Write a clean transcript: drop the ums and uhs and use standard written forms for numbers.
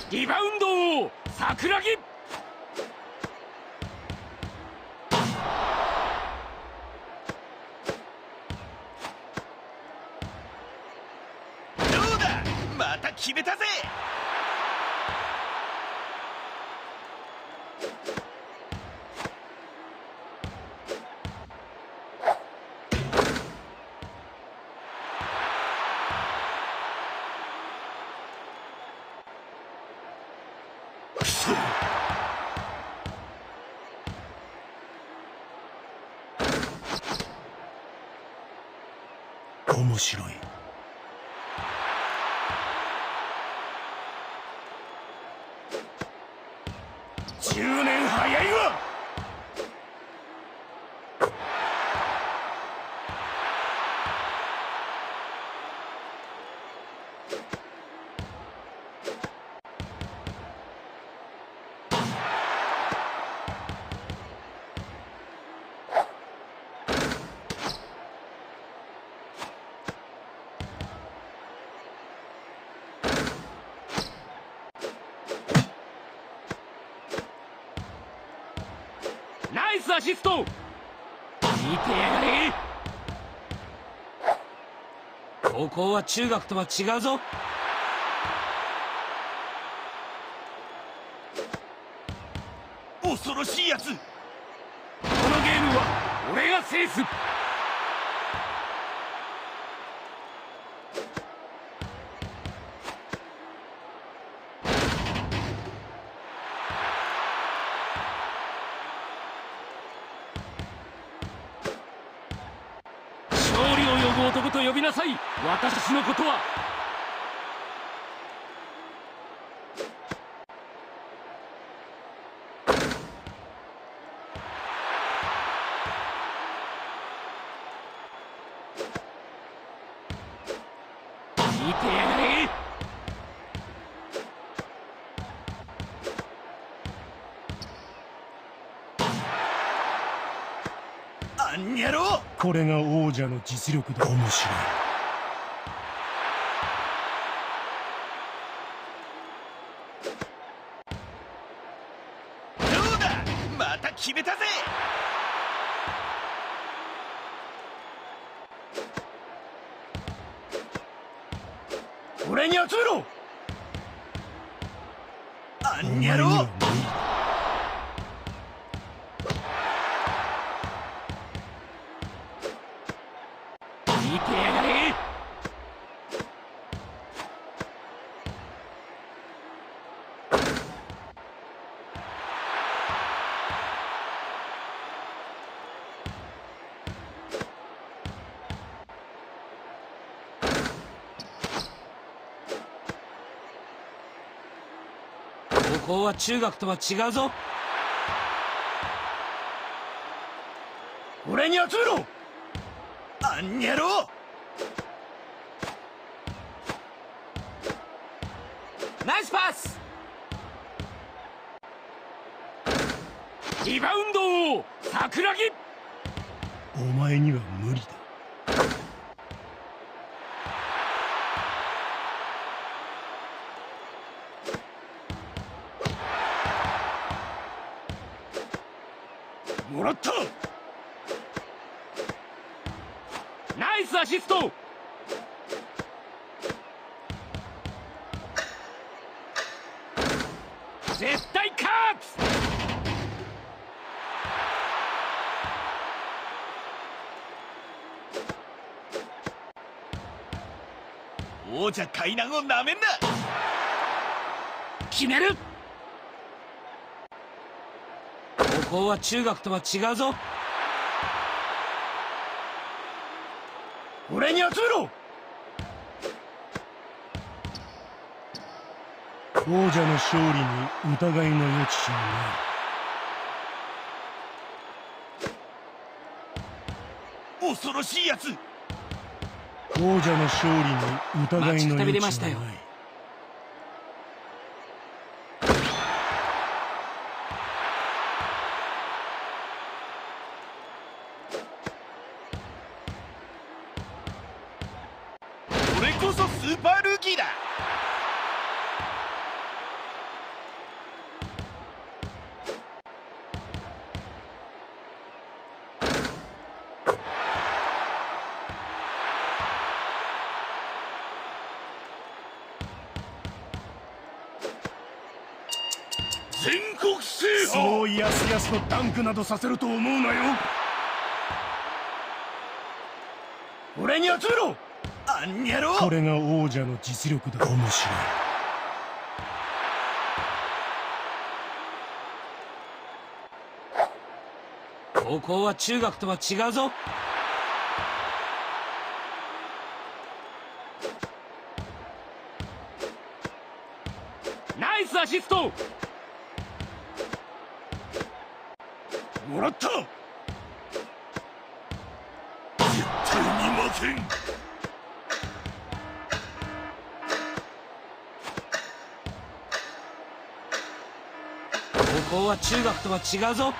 リバウンド王桜木。どうだ、また決めたぜ。面白い。10年早いわ。ナイスアシスト。見てやがれ。高校は中学とは違うぞ。恐ろしいやつ。このゲームは俺が制す。勝利を呼ぶ男と呼びなさい。私のことは。見てやがれ。あんやろ。これが王者の実力だ。面白い。どうだ、また決めたぜ。俺に集めろ。あおんやろ。前には無理だ。見てやがれ。高校は中学とは違うぞ。俺に集めろ。あんやろ。ナイスパス。リバウンド王桜木。お前には無理だ。もらった。ナイスアシスト。絶対勝つ。王者海南をなめんな。決める。高校は中学とは違うぞ。俺に集めろ。王者の勝利に疑いの余地はない。恐ろしいやつ。王者の勝利に疑いの余地はない。これこそスーパールーキーだ。全国制そうやすやすとダンクなどさせると思うなよ。俺に集めろ。あんにゃろ。これが王者の実力だ。面白い。高校は中学とは違うぞ。ナイスアシスト。もらった。絶対に負けん。高校は中学とは違うぞ。